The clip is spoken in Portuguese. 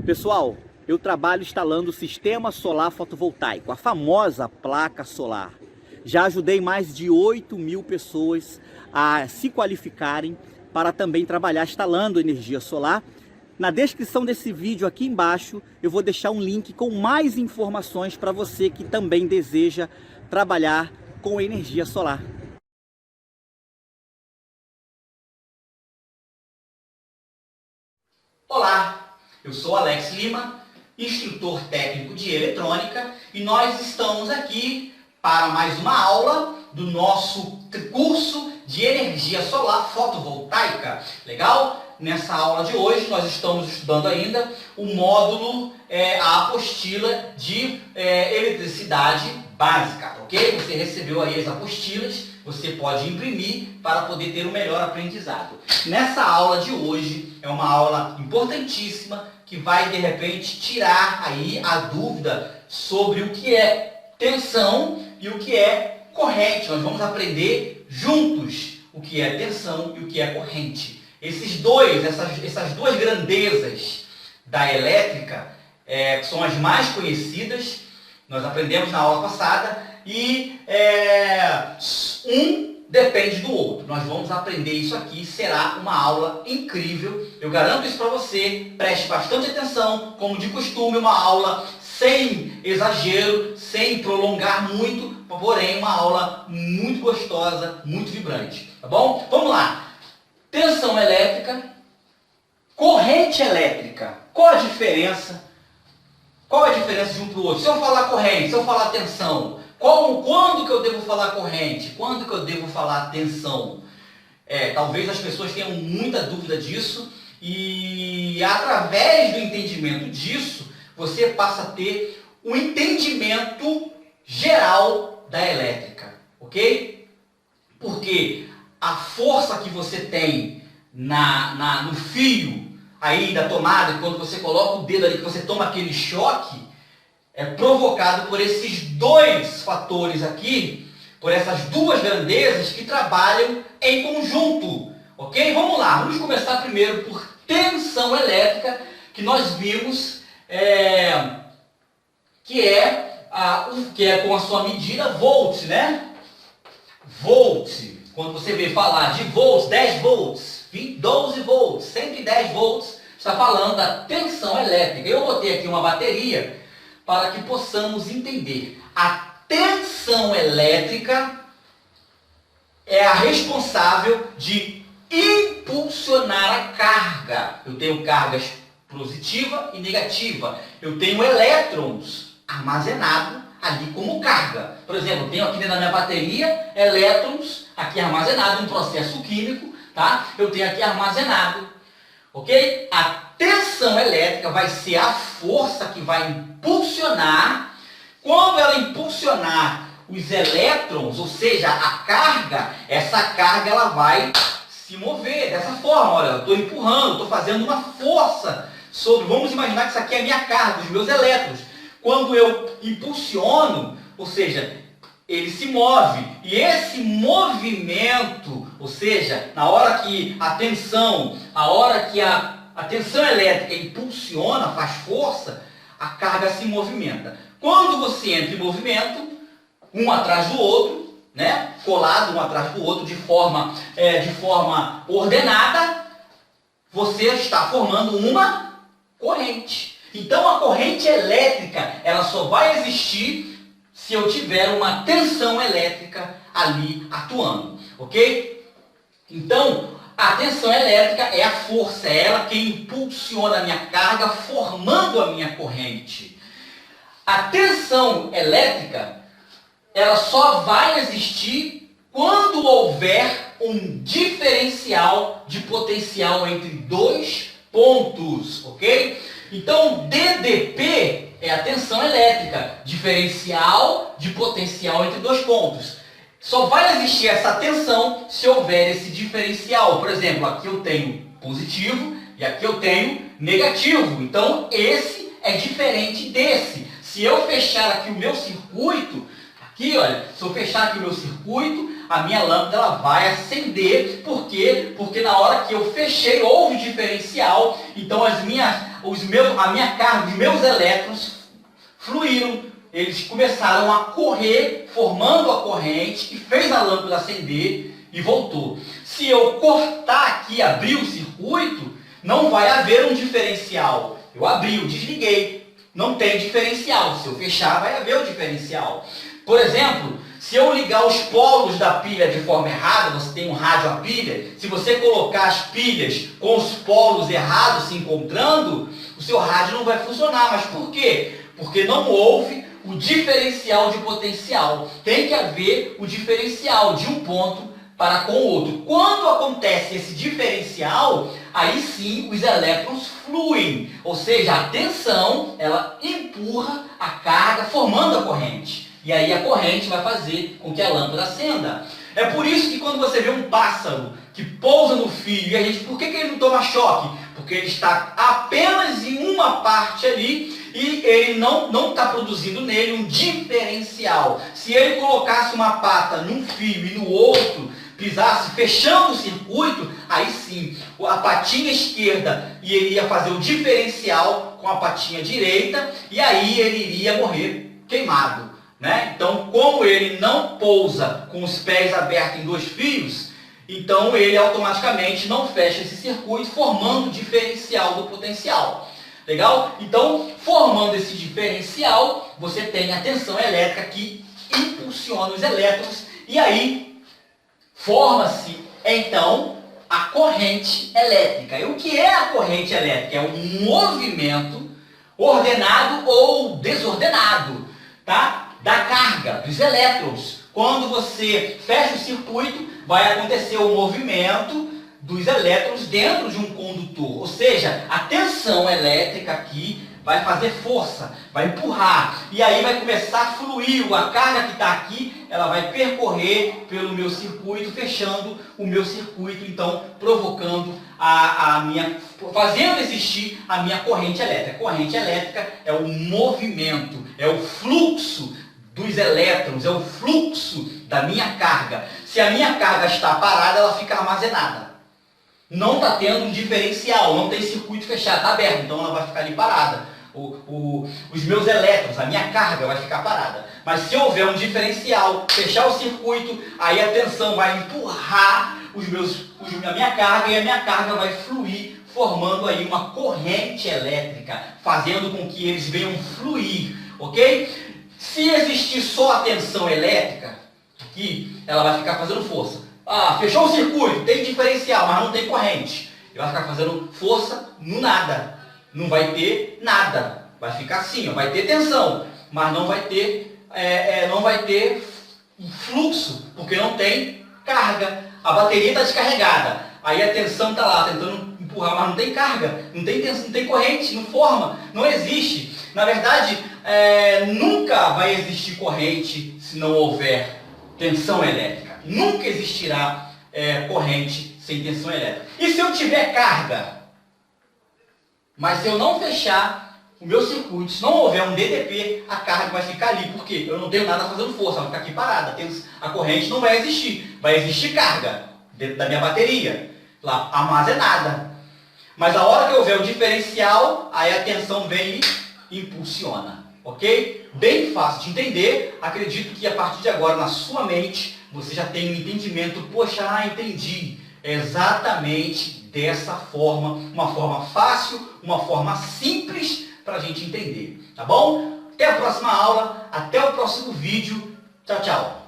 Pessoal, eu trabalho instalando o sistema solar fotovoltaico, a famosa placa solar. Já ajudei mais de 8.000 pessoas a se qualificarem para também trabalhar instalando energia solar. Na descrição desse vídeo aqui embaixo eu vou deixar um link com mais informações para você que também deseja trabalhar com energia solar. Olá, eu sou Alex Lima, instrutor técnico de eletrônica, e nós estamos aqui para mais uma aula do nosso curso de energia solar fotovoltaica. Legal? Nessa aula de hoje nós estamos estudando ainda o módulo, a apostila de eletricidade básica, ok? Você recebeu aí as apostilas, você pode imprimir para poder ter um melhor aprendizado. Nessa aula de hoje é uma aula importantíssima que vai de repente tirar aí a dúvida sobre o que é tensão e o que é corrente. Nós vamos aprender juntos o que é tensão e o que é corrente. Essas duas grandezas da elétrica são as mais conhecidas, nós aprendemos na aula passada, e um depende do outro. Nós vamos aprender isso aqui, será uma aula incrível, eu garanto isso para você. Preste bastante atenção, como de costume, uma aula sem exagero, sem prolongar muito, porém uma aula muito gostosa, muito vibrante, tá bom? Vamos lá! Tensão elétrica, corrente elétrica. Qual a diferença? Qual a diferença de um para o outro? Se eu falar corrente, se eu falar tensão, quando que eu devo falar corrente? Quando que eu devo falar tensão? Talvez as pessoas tenham muita dúvida disso, e através do entendimento disso, você passa a ter um entendimento geral da elétrica, ok? Porque a força que você tem no fio aí da tomada, quando você coloca o dedo ali, que você toma aquele choque, é provocado por esses dois fatores aqui, por essas duas grandezas que trabalham em conjunto, ok? Vamos lá, vamos começar primeiro por tensão elétrica, que nós vimos que é com a sua medida volts, né? Volt. Quando você vê falar de volts, 10 volts, 12 volts, 110 volts, está falando da tensão elétrica. Eu botei aqui uma bateria para que possamos entender. A tensão elétrica é a responsável de impulsionar a carga. Eu tenho cargas positiva e negativa. Eu tenho elétrons armazenados ali como carga. Por exemplo, eu tenho aqui dentro da minha bateria elétrons aqui armazenado em um processo químico, tá? Eu tenho aqui armazenado, ok? A tensão elétrica vai ser a força que vai impulsionar. Quando ela impulsionar os elétrons, ou seja, a carga, essa carga ela vai se mover dessa forma. Olha, eu estou empurrando, estou fazendo uma força sobre, vamos imaginar que isso aqui é a minha carga, os meus elétrons. Quando eu impulsiono, ou seja, ele se move, e esse movimento, ou seja, na hora que a tensão elétrica impulsiona, faz força, a carga se movimenta. Quando você entra em movimento, um atrás do outro, né, colado um atrás do outro de forma ordenada, você está formando uma corrente. Então a corrente elétrica, ela só vai existir se eu tiver uma tensão elétrica ali atuando, ok? Então, a tensão elétrica é a força, é ela quem impulsiona a minha carga, formando a minha corrente. A tensão elétrica, ela só vai existir quando houver um diferencial de potencial entre dois pontos, ok? Então, DDP é a tensão elétrica, diferencial de potencial entre dois pontos. Só vai existir essa tensão se houver esse diferencial. Por exemplo, aqui eu tenho positivo e aqui eu tenho negativo. Então, esse é diferente desse. Se eu fechar aqui o meu circuito, aqui, olha, se eu fechar aqui o meu circuito, a minha lâmpada ela vai acender. Por quê? Porque na hora que eu fechei, houve diferencial, então os meus elétrons fluíram, eles começaram a correr, formando a corrente, que fez a lâmpada acender e voltou. Se eu cortar aqui, abrir o circuito, não vai haver um diferencial. Eu abri, eu desliguei, não tem diferencial. Se eu fechar, vai haver o diferencial. Por exemplo, se eu ligar os polos da pilha de forma errada, você tem um rádio a pilha, se você colocar as pilhas com os polos errados se encontrando, o seu rádio não vai funcionar. Mas por quê? Porque não houve o diferencial de potencial. Tem que haver o diferencial de um ponto para com o outro. Quando acontece esse diferencial, aí sim os elétrons fluem, ou seja, a tensão ela empurra a carga formando a corrente. E aí a corrente vai fazer com que a lâmpada acenda. É por isso que quando você vê um pássaro que pousa no fio, e a gente, por que ele não toma choque? Porque ele está apenas em uma parte ali e ele não está produzindo nele um diferencial. Se ele colocasse uma pata num fio e no outro, pisasse, fechando o circuito, aí sim, a patinha esquerda iria fazer o diferencial com a patinha direita, e aí ele iria morrer queimado, né? Então, como ele não pousa com os pés abertos em dois fios, então ele automaticamente não fecha esse circuito, formando o diferencial do potencial. Legal? Então, formando esse diferencial, você tem a tensão elétrica que impulsiona os elétrons, e aí forma-se, então, a corrente elétrica. E o que é a corrente elétrica? É um movimento ordenado ou desordenado, tá? Da carga, dos elétrons. Quando você fecha o circuito, vai acontecer o movimento dos elétrons dentro de um condutor. Ou seja, a tensão elétrica aqui vai fazer força, vai empurrar, e aí vai começar a fluir, a carga que está aqui, ela vai percorrer pelo meu circuito, fechando o meu circuito, então provocando fazendo existir a minha corrente elétrica. A corrente elétrica é o movimento, é o fluxo dos elétrons, é o fluxo da minha carga. Se a minha carga está parada, ela fica armazenada. Não está tendo um diferencial, não tem circuito fechado, está aberto, então ela vai ficar ali parada. Os meus elétrons, a minha carga vai ficar parada. Mas se houver um diferencial, fechar o circuito, aí a tensão vai empurrar a minha carga, e a minha carga vai fluir, formando aí uma corrente elétrica, fazendo com que eles venham fluir, ok? Se existir só a tensão elétrica, aqui, ela vai ficar fazendo força. Fechou o circuito, tem diferencial, mas não tem corrente. Ele vai ficar fazendo força no nada. Não vai ter nada. Vai ficar assim, vai ter tensão, mas não vai ter fluxo, porque não tem carga. A bateria está descarregada. Aí a tensão está lá tentando empurrar, mas não tem carga, não tem tensão, não tem corrente, não forma, não existe. Na verdade, nunca vai existir corrente se não houver tensão elétrica. Nunca existirá corrente sem tensão elétrica. E se eu tiver carga, mas se eu não fechar o meu circuito, se não houver um DTP, a carga vai ficar ali, porque eu não tenho nada fazendo força, ela vai ficar aqui parada. A corrente não vai existir. Vai existir carga dentro da minha bateria, lá armazenada. Mas a hora que houver o diferencial, aí a tensão vem e impulsiona. Ok? Bem fácil de entender. Acredito que a partir de agora, na sua mente, você já tem um entendimento. Poxa, entendi. É exatamente dessa forma, uma forma fácil, uma forma simples para a gente entender. Tá bom? Até a próxima aula, até o próximo vídeo. Tchau, tchau.